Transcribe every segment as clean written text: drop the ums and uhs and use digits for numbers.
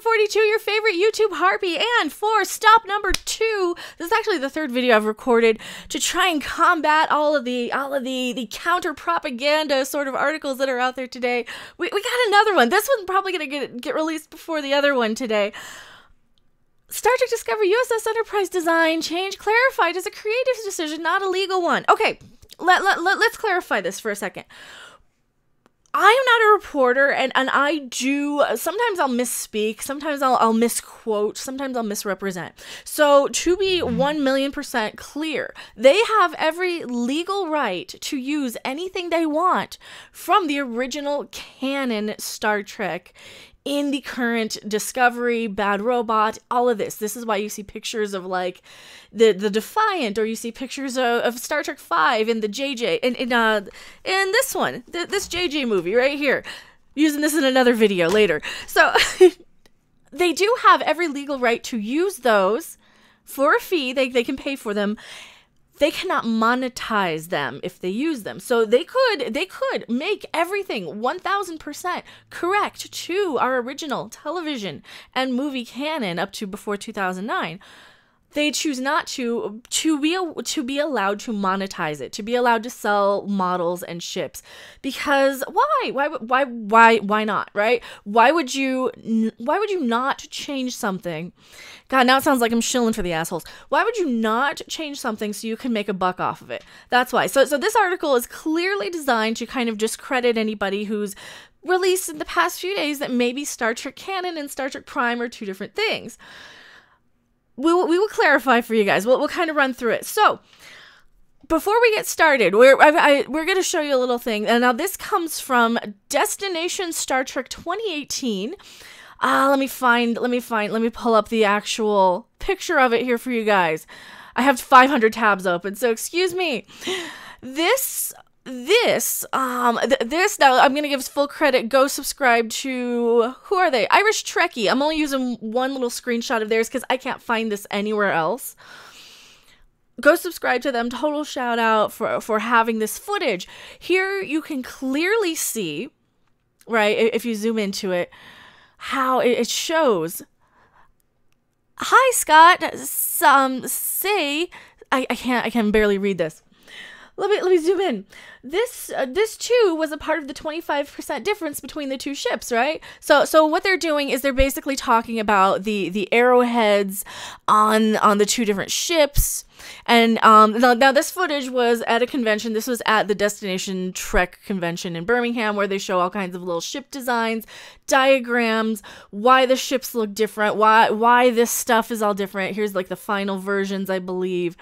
142, your favorite YouTube harpy, and for stop number 2, this is actually the third video I've recorded to try and combat all of the counter propaganda sort of articles that are out there today. We got another one. This one's probably gonna get released before the other one today. Star Trek Discovery USS Enterprise design change clarified as a creative decision, not a legal one. Okay, let's clarify this for a second. I am not a reporter, and I do, sometimes I'll misspeak, sometimes I'll misquote, sometimes I'll misrepresent. So to be 1,000,000% clear, they have every legal right to use anything they want from the original canon Star Trek in the current Discovery, Bad Robot, all of this. This is why you see pictures of like the Defiant, or you see pictures of Star Trek V in the JJ, in this one, this JJ movie right here. Using this in another video later. So they do have every legal right to use those for a fee. They can pay for them. They cannot monetize them if they use them. So they could make everything 1000% correct to our original television and movie canon up to before 2009. They choose not to be allowed to monetize it, to be allowed to sell models and ships. Because why not, right? Why would you not change something? God, now it sounds like I'm shilling for the assholes. Why would you not change something so you can make a buck off of it? That's why. So this article is clearly designed to kind of discredit anybody who's released in the past few days that maybe Star Trek canon and Star Trek Prime are two different things. We will clarify for you guys. We'll kind of run through it. So before we get started, we're going to show you a little thing. And now this comes from Destination Star Trek 2018. Let me pull up the actual picture of it here for you guys. I have 500 tabs open, so excuse me. This now I'm gonna give full credit. Go subscribe to, who are they? Irish Trekkie. I'm only using one little screenshot of theirs because I can't find this anywhere else. Go subscribe to them. Total shout out for having this footage. Here you can clearly see, right, if you zoom into it, how it shows. Hi Scott, say I can barely read this. Let me zoom in. This too was a part of the 25% difference between the two ships, right? So what they're doing is they're basically talking about the arrowheads on the two different ships. And now this footage was at a convention. This was at the Destination Trek convention in Birmingham, where they show all kinds of little ship designs, diagrams, why the ships look different, why this stuff is all different. Here's like the final versions, I believe.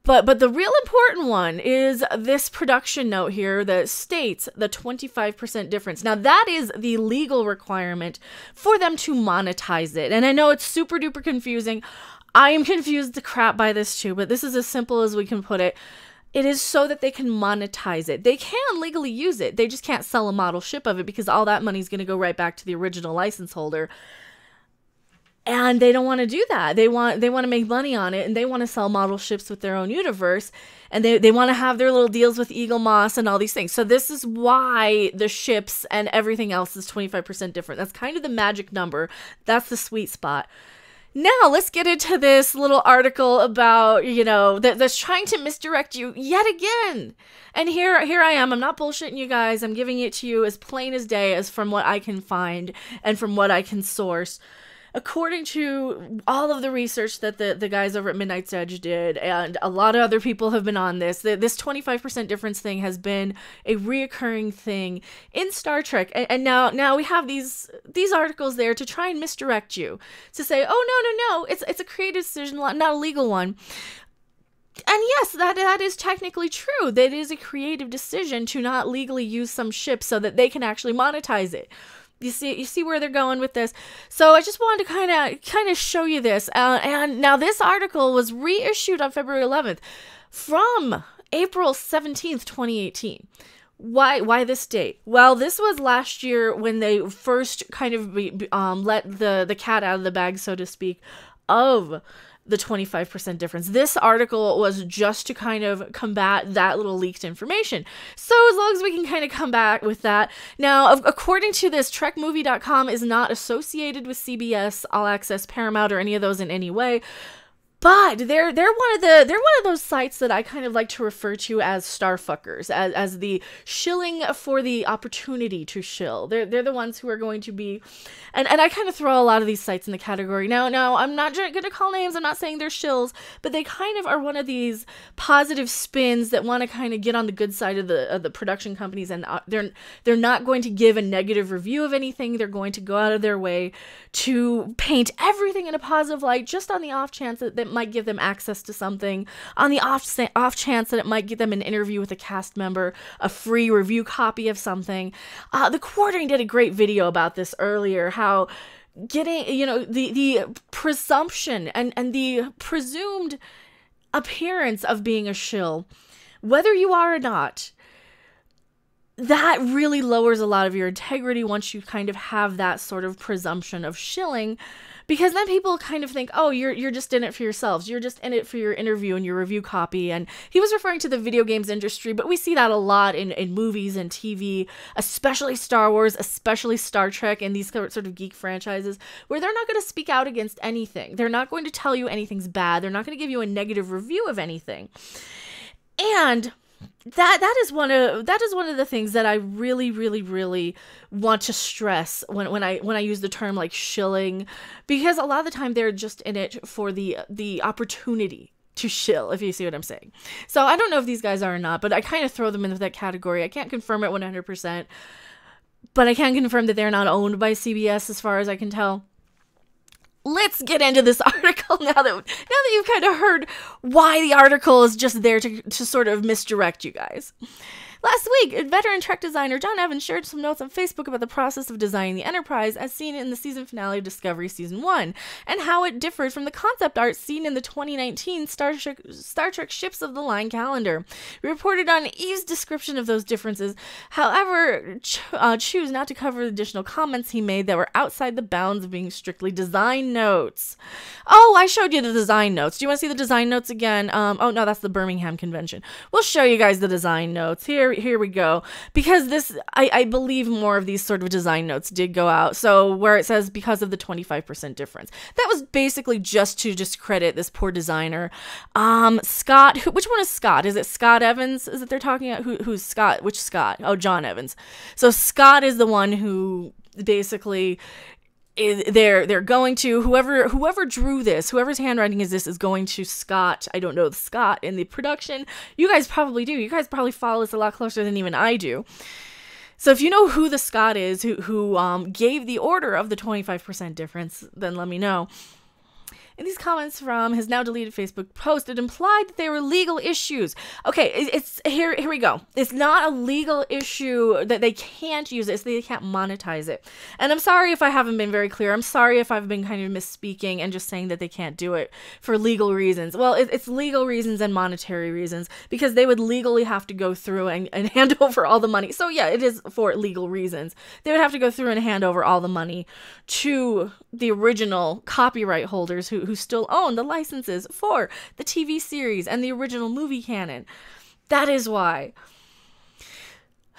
But the real important one is this production note here that states the 25% difference. Now that is the legal requirement for them to monetize it. And I know it's super duper confusing. I am confused the crap by this too, but this is as simple as we can put it. It is so that they can monetize it. They can legally use it. They just can't sell a model ship of it because all that money is going to go right back to the original license holder. And they don't want to do that. They want to make money on it, and they want to sell model ships with their own universe, and they want to have their little deals with Eagle Moss and all these things. So this is why the ships and everything else is 25% different. That's kind of the magic number. That's the sweet spot. Now let's get into this little article about, that's trying to misdirect you yet again. And here I am. I'm not bullshitting you guys. I'm giving it to you as plain as day, as from what I can find and from what I can source. According to all of the research that the guys over at Midnight's Edge did, and a lot of other people have been on this 25% difference thing has been a reoccurring thing in Star Trek. And now we have these articles there to try and misdirect you, to say, oh, no, it's a creative decision, not a legal one. And yes, that is technically true. That is a creative decision to not legally use some ship so that they can actually monetize it. You see where they're going with this. So I just wanted to kind of show you this. And now this article was reissued on February 11th from April 17th, 2018. Why this date? Well, this was last year when they first kind of let the cat out of the bag, so to speak, of the 25% difference. This article was just to kind of combat that little leaked information. So as long as we can kind of come back with that. Now, according to this, TrekMovie.com is not associated with CBS, All Access, Paramount, or any of those in any way. But they're one of those sites that I kind of like to refer to as starfuckers, as the shilling for the opportunity to shill. They're the ones who are going to be, and I kind of throw a lot of these sites in the category. Now I'm not going to call names. I'm not saying they're shills, but they kind of are one of these positive spins that want to kind of get on the good side of the production companies, and they're not going to give a negative review of anything. They're going to go out of their way to paint everything in a positive light, just on the off chance that might give them access to something, on the off chance that it might get them an interview with a cast member, a free review copy of something. The Quartering did a great video about this earlier, how getting, the presumption and the presumed appearance of being a shill, whether you are or not, that really lowers a lot of your integrity once you kind of have that sort of presumption of shilling, because then people kind of think, oh, you're just in it for yourselves. You're just in it for your interview and your review copy. And he was referring to the video games industry, but we see that a lot in movies and TV, especially Star Wars, especially Star Trek, and these sort of geek franchises, where they're not going to speak out against anything. They're not going to tell you anything's bad. They're not going to give you a negative review of anything. And that is one of the things that I really, really, really want to stress when I use the term like shilling, because a lot of the time they're just in it for the opportunity to shill, if you see what I'm saying. So I don't know if these guys are or not, but I kind of throw them into that category. I can't confirm it 100%, but I can confirm that they're not owned by CBS as far as I can tell. Let's get into this article now that you've kind of heard why the article is just there to sort of misdirect you guys. Last week, veteran Trek designer John Evans shared some notes on Facebook about the process of designing the Enterprise as seen in the season finale of Discovery Season 1, and how it differed from the concept art seen in the 2019 Star Trek Ships of the Line calendar. We reported on Eve's description of those differences, however, choose not to cover the additional comments he made that were outside the bounds of being strictly design notes. Oh, I showed you the design notes. Do you want to see the design notes again? Oh, no, that's the Birmingham Convention. We'll show you guys the design notes. Here we go. Because this, I believe more of these sort of design notes did go out. So where it says because of the 25% difference. That was basically just to discredit this poor designer. Scott, which one is Scott? Is it Scott Evans? Is it they're talking about? Who's Scott? Which Scott? Oh, John Evans. So Scott is the one who basically they're going to whoever drew this, whoever's handwriting is this, is going to Scott. I don't know the Scott in the production. You guys probably do. You guys probably follow this a lot closer than even I do. So if you know who the Scott is who gave the order of the 25% difference, then let me know. In these comments from his now deleted Facebook post, it implied that they were legal issues. Okay, it's here we go. It's not a legal issue that they can't use it, it's that they can't monetize it. And I'm sorry if I haven't been very clear. I'm sorry if I've been kind of misspeaking and just saying that they can't do it for legal reasons. Well, it's legal reasons and monetary reasons, because they would legally have to go through and hand over all the money. So yeah, it is for legal reasons. They would have to go through and hand over all the money to the original copyright holders who still own the licenses for the TV series and the original movie canon. That is why.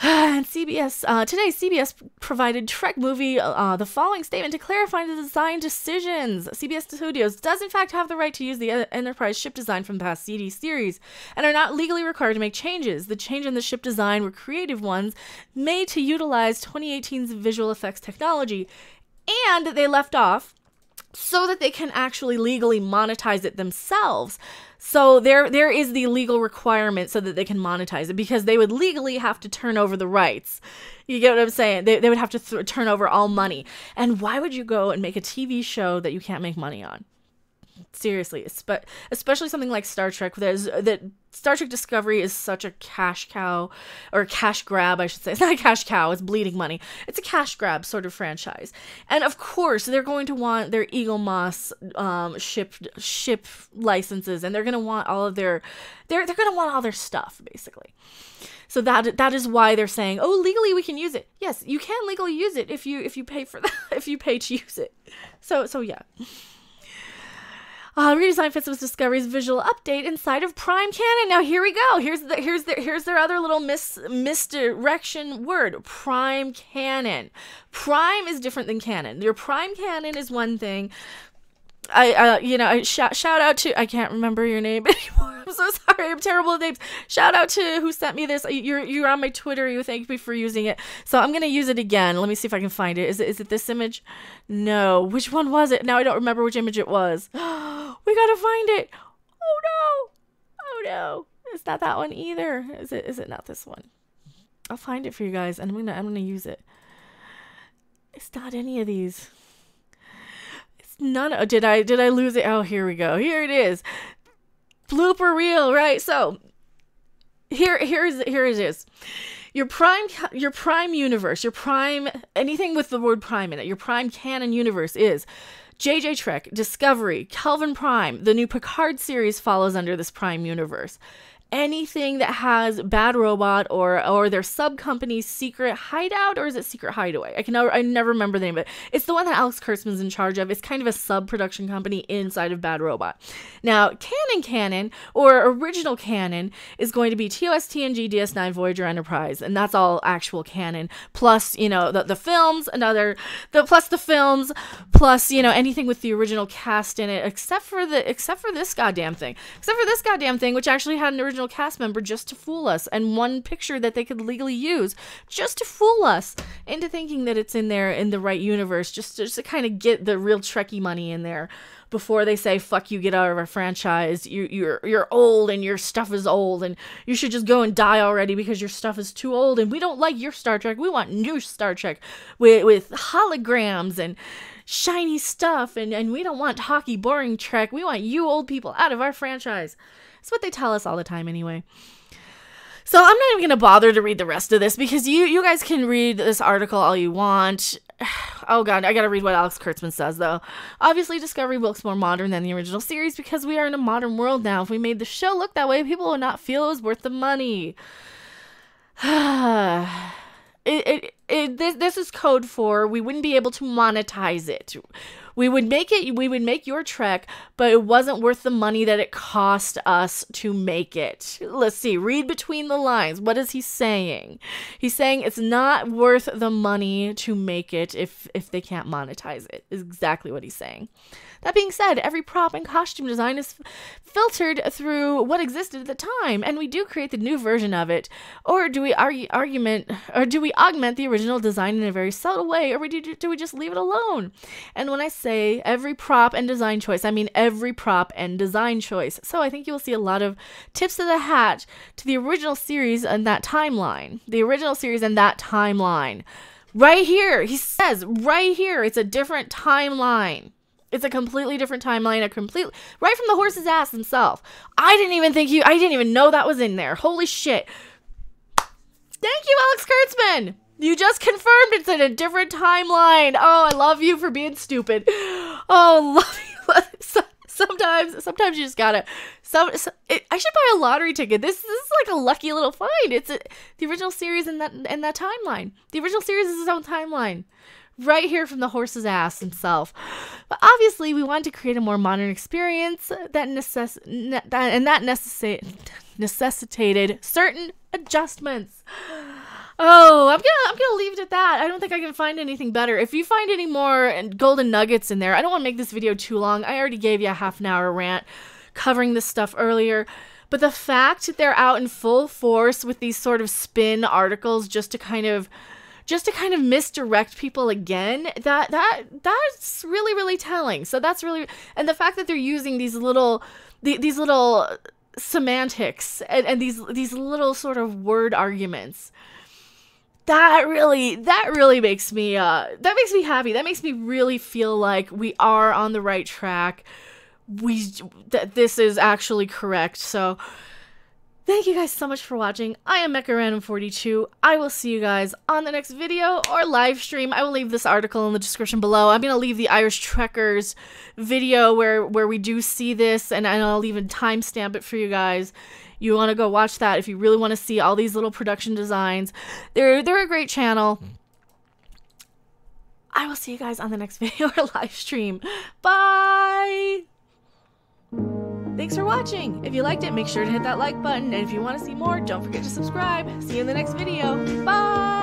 And today CBS provided Trek Movie the following statement to clarify the design decisions. CBS Studios does in fact have the right to use the Enterprise ship design from the past CD series and are not legally required to make changes. The change in the ship design were creative ones made to utilize 2018's visual effects technology, and they left off so that they can actually legally monetize it themselves. So there is the legal requirement so that they can monetize it, because they would legally have to turn over the rights. You get what I'm saying? They would have to turn over all money. And why would you go and make a TV show that you can't make money on? Seriously, especially something like Star Trek, that Star Trek Discovery is such a cash cow, or cash grab, I should say. It's not a cash cow, it's bleeding money. It's a cash grab sort of franchise. And of course, they're going to want their Eagle Moss ship licenses, and they're going to want all of their, they're going to want all their stuff, basically. So that is why they're saying, oh, legally we can use it. Yes, you can legally use it if you pay for that, if you pay to use it. So yeah. Redesign fits with Discovery's visual update inside of Prime canon. Now here we go. Here's their other little misdirection word. Prime canon. Prime is different than canon. Your Prime canon is one thing. Shout out to, I can't remember your name anymore. I'm so sorry. I'm terrible at names. Shout out to who sent me this. You're on my Twitter. You thank me for using it. So I'm going to use it again. Let me see if I can find it. Is it this image? No. Which one was it? Now I don't remember which image it was. We got to find it. Oh no. Oh no. It's not that one either. Is it not this one? I'll find it for you guys and I'm going to use it. It's not any of these. None. Did I lose it? Oh, here we go. Here it is. Blooper reel, right? So here it is. Your prime universe, your prime, anything with the word prime in it, your prime canon universe is JJ Trek, Discovery, Kelvin Prime. The new Picard series follows under this prime universe. Anything that has Bad Robot or their sub company's secret hideout, or is it secret hideaway? I never remember the name of it. It's the one that Alex Kurtzman's in charge of. It's kind of a sub production company inside of Bad Robot. Now, canon or original canon is going to be TOS, TNG, DS9, Voyager, Enterprise, and that's all actual canon. Plus, the films, plus anything with the original cast in it, except for this goddamn thing, which actually had an original cast member just to fool us, and one picture that they could legally use just to fool us into thinking that it's in there in the right universe, just to kind of get the real Trekkie money in there before they say, fuck you, get out of our franchise, you're old and your stuff is old and you should just go and die already because your stuff is too old and we don't like your Star Trek, we want new Star Trek with holograms and shiny stuff, and we don't want hockey boring Trek, we want you old people out of our franchise. That's what they tell us all the time anyway. So I'm not even going to bother to read the rest of this because you guys can read this article all you want. Oh god, I gotta read what Alex Kurtzman says though. Obviously, Discovery looks more modern than the original series because we are in a modern world now. If we made the show look that way, people would not feel it was worth the money. This is code for we wouldn't be able to monetize it. We would make your Trek, but it wasn't worth the money that it cost us to make it. Let's see, read between the lines. What is he saying? He's saying it's not worth the money to make it if they can't monetize it, is exactly what he's saying. That being said, every prop and costume design is filtered through what existed at the time, and we do create the new version of it. Or do we augment the original design in a very subtle way, or do we just leave it alone? And when I say every prop and design choice, I mean every prop and design choice. So I think you'll see a lot of tips of the hat to the original series and that timeline. Right here, he says, right here, it's a different timeline. It's a completely different timeline, right from the horse's ass himself. I didn't even know that was in there. Holy shit. Thank you, Alex Kurtzman. You just confirmed it's in a different timeline. Oh, I love you for being stupid. Oh, love you. Sometimes you just gotta. I should buy a lottery ticket. This is like a lucky little find. It's the original series in that timeline. The original series is its own timeline. Right here from the horse's ass himself. But obviously, we wanted to create a more modern experience that necessitated certain adjustments. Oh, I'm gonna leave it at that. I don't think I can find anything better. If you find any more golden nuggets in there, I don't want to make this video too long. I already gave you a half-an-hour rant covering this stuff earlier. But the fact that they're out in full force with these sort of spin articles just to kind of misdirect people again, that's really, really telling. So that's really, and the fact that they're using these little semantics and these little sort of word arguments, that really makes me happy. That makes me really feel like we are on the right track. That this is actually correct. So thank you guys so much for watching. I am Mecha Random 42. I will see you guys on the next video or live stream. I will leave this article in the description below. I'm going to leave the Irish Trekkers video where we do see this, and I'll even timestamp it for you guys. You want to go watch that if you really want to see all these little production designs. They're a great channel. I will see you guys on the next video or live stream. Bye! Thanks for watching! If you liked it, make sure to hit that like button, and if you want to see more, don't forget to subscribe. See you in the next video. Bye!